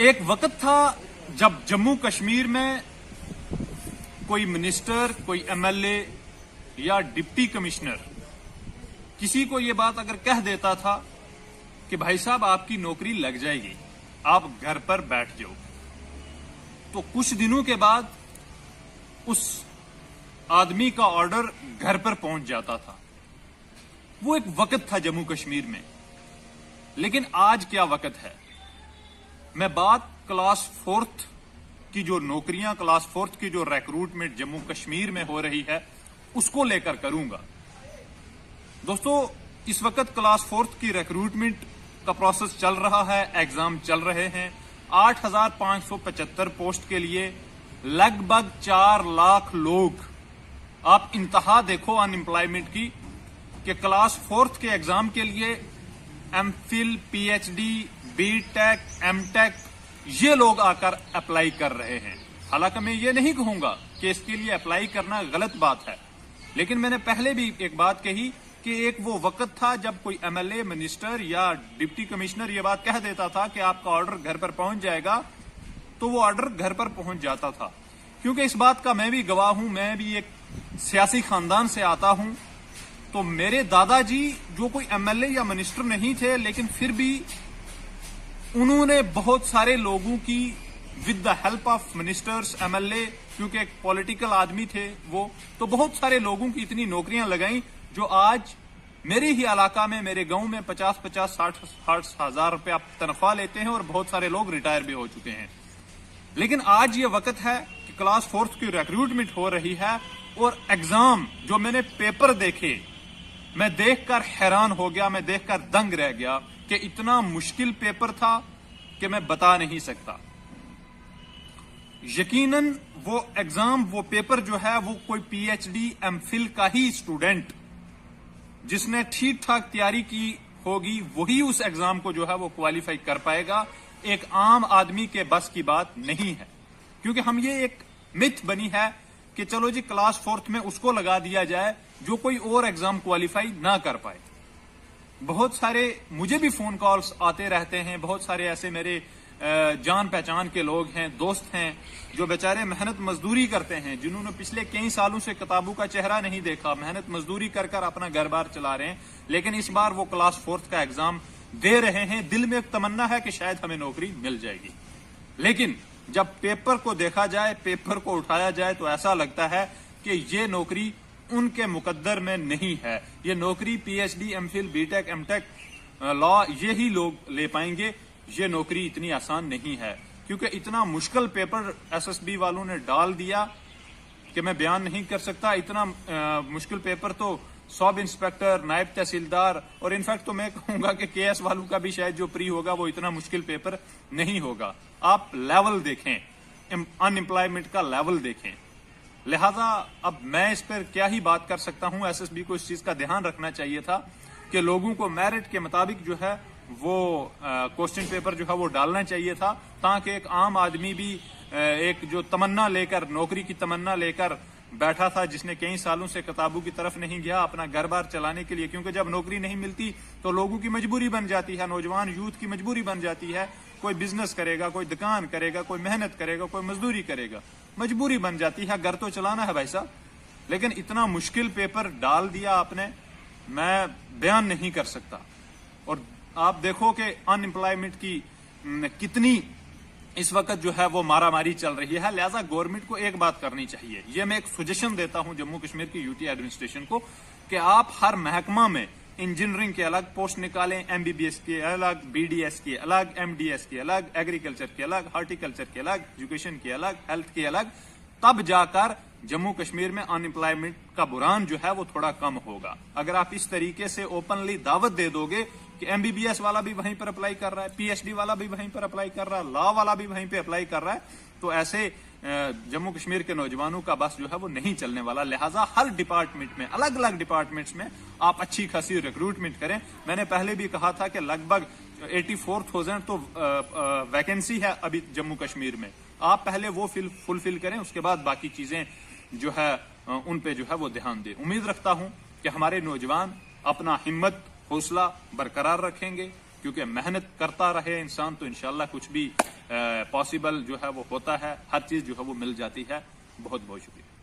ایک وقت تھا جب جموں کشمیر میں کوئی منسٹر، کوئی MLA یا ڈپٹی کمشنر کسی کو یہ بات اگر کہہ دیتا تھا کہ بھائی صاحب آپ کی نوکری لگ جائے گی، آپ گھر پر بیٹھ جاؤ، تو کچھ دنوں کے بعد اس آدمی کا آرڈر گھر پر پہنچ جاتا تھا۔ وہ ایک وقت تھا جموں کشمیر میں، لیکن آج کیا وقت ہے؟ میں بات کلاس 4 کی جو نوکریاں، کلاس 4 کی جو ریکروٹمنٹ جموں کشمیر میں ہو رہی ہے اس کو لے کر کروں گا۔ دوستو، اس وقت کلاس 4 کی ریکروٹمنٹ کا پروسیس چل رہا ہے، ایگزام چل رہے ہیں۔ 8,575 پوسٹ کے لیے لگ بھگ 4 لاکھ لوگ، آپ انتہا دیکھو ان امپلائمنٹ کی، کہ کلاس 4 کے ایگزام کے لیے MPhil، PhD، BTech، MTech یہ لوگ آ کر اپلائی کر رہے ہیں۔ حالانکہ میں یہ نہیں کہوں گا کہ اس کے لیے اپلائی کرنا غلط بات ہے، لیکن میں نے پہلے بھی ایک بات کہی کہ ایک وہ وقت تھا جب کوئی MLA، منسٹر یا ڈپٹی کمشنر یہ بات کہہ دیتا تھا کہ آپ کا آرڈر گھر پر پہنچ جائے گا، تو وہ آرڈر گھر پر پہنچ جاتا تھا۔ کیونکہ اس بات کا میں بھی گواہ ہوں، میں بھی ایک سیاسی خاندان سے آتا ہوں، تو میرے دادا جی جو کوئی MLA یا منسٹر نہیں تھے، لیکن پھر بھی انہوں نے بہت سارے لوگوں کی with the help of ministers, MLA، کیونکہ ایک پولیٹیکل آدمی تھے وہ، تو بہت سارے لوگوں کی اتنی نوکریاں لگائیں جو آج میرے ہی علاقہ میں، میرے گاؤں میں 50 60 ہزار روپے تنخواہ لیتے ہیں، اور بہت سارے لوگ ریٹائر بھی ہو چکے ہیں۔ لیکن آج یہ وقت ہے کہ کلاس 4 کی ریکروٹمنٹ ہو رہی ہے، اور ایگزام جو میں نے پیپر دیکھے، میں دیکھ کر حیران ہو گیا، میں دیکھ کر دنگ رہ گیا کہ اتنا مشکل پیپر تھا کہ میں بتا نہیں سکتا۔ یقیناً وہ ایگزام، وہ پیپر جو ہے وہ کوئی PhD، MPhil کا ہی اسٹوڈنٹ جس نے ٹھیک ٹھاک تیاری کی ہوگی وہی اس ایگزام کو جو ہے وہ کوالیفائی کر پائے گا۔ ایک عام آدمی کے بس کی بات نہیں ہے، کیونکہ ہم یہ ایک متھ بنی ہے کہ چلو جی کلاس 4 میں اس کو لگا دیا جائے جو کوئی اور ایگزام کوالیفائی نہ کر پائے۔ بہت سارے مجھے بھی فون کالز آتے رہتے ہیں، بہت سارے ایسے میرے جان پہچان کے لوگ ہیں، دوست ہیں، جو بیچارے محنت مزدوری کرتے ہیں، جنہوں نے پچھلے کئی سالوں سے کتابوں کا چہرہ نہیں دیکھا، محنت مزدوری کر کر اپنا گھر بار چلا رہے ہیں، لیکن اس بار وہ کلاس 4 کا ایگزام دے رہے ہیں۔ دل میں ایک تمنا ہے کہ شاید ہمیں نوکری مل جائے گی، لیکن جب پیپر کو دیکھا جائے، پیپر کو اٹھایا جائے، تو ایسا لگتا ہے کہ یہ نوکری ان کے مقدر میں نہیں ہے۔ یہ نوکری PhD، MPhil، BTech، MTech، لا یہی لوگ لے پائیں گے۔ یہ نوکری اتنی آسان نہیں ہے، کیونکہ اتنا مشکل پیپر SSB والوں نے ڈال دیا کہ میں بیان نہیں کر سکتا۔ اتنا مشکل پیپر تو سب انسپیکٹر، نائب تحصیلدار، اور انفیکٹ تو میں کہوں گا کہ KS والوں کا بھی شاید جو پری ہوگا وہ اتنا مشکل پیپر نہیں ہوگا۔ آپ لیول دیکھیں، ان امپلائمنٹ کا لیول دیکھیں۔ لہذا اب میں اس پر کیا ہی بات کر سکتا ہوں۔ SSB کو اس چیز کا دھیان رکھنا چاہیے تھا کہ لوگوں کو میرٹ کے مطابق جو ہے وہ کوسچن پیپر جو ہے وہ ڈالنا چاہیے تھا، تاکہ ایک عام آدمی بھی ایک جو تمنا لے کر، نوکری کی تمنا لے کر بیٹھا تھا، جس نے کئی سالوں سے کتابوں کی طرف نہیں گیا اپنا گھر بار چلانے کے لیے، کیونکہ جب نوکری نہیں ملتی تو لوگوں کی مجبوری بن جاتی ہے، نوجوان یوتھ کی مجبوری بن جاتی ہے، کوئی بزنس کرے گا، کوئی دکان کرے گا، کوئی محنت کرے گا، کوئی مزدوری کرے گا، مجبوری بن جاتی ہے، گھر تو چلانا ہے بھائی صاحب۔ لیکن اتنا مشکل پیپر ڈال دیا آپ نے، میں بیان نہیں کر سکتا۔ اور آپ دیکھو کہ ان امپلائمنٹ کی کتنی اس وقت جو ہے وہ مارا ماری چل رہی ہے۔ لہذا گورنمنٹ کو ایک بات کرنی چاہیے، یہ میں ایک سجیشن دیتا ہوں جموں کشمیر کی UT ایڈمنسٹریشن کو، کہ آپ ہر محکمہ میں انجینئرنگ کے الگ پوسٹ نکالیں، MBBS کے الگ، BDS کے الگ، MDS کے الگ، ایگریکلچر کے الگ، ہارٹیکلچر کے الگ، ایجوکیشن کے الگ، ہیلتھ کے الگ، تب جا کر جموں کشمیر میں ان امپلائمنٹ کا بحران جو ہے وہ تھوڑا کم ہوگا۔ اگر آپ اس طریقے سے اوپنلی دعوت دے دو گے کہ MBBS والا بھی وہیں پر اپلائی کر رہا ہے، PhD والا بھی وہیں پر اپلائی کر رہا ہے، لا والا بھی وہیں پہ اپلائی کر رہا ہے، تو ایسے جموں کشمیر کے نوجوانوں کا بس جو ہے وہ نہیں چلنے والا۔ لہٰذا ہر ڈپارٹمنٹ میں، الگ الگ ڈپارٹمنٹس میں آپ اچھی خاصی ریکروٹمنٹ کریں۔ میں نے پہلے بھی کہا تھا کہ لگ بھگ 84,000 تو ویکنسی ہے ابھی جموں کشمیر میں، آپ پہلے وہ فلفل کریں، اس کے بعد باقی چیزیں جو ہے ان پہ جو ہے وہ دھیان دیں۔ امید رکھتا ہوں کہ ہمارے نوجوان اپنا ہمت، حوصلہ برقرار رکھیں گے، کیونکہ محنت کرتا رہے انسان تو انشاءاللہ کچھ بھی پاسبل جو ہے وہ ہوتا ہے، ہر چیز جو ہے وہ مل جاتی ہے۔ بہت بہت شکریہ۔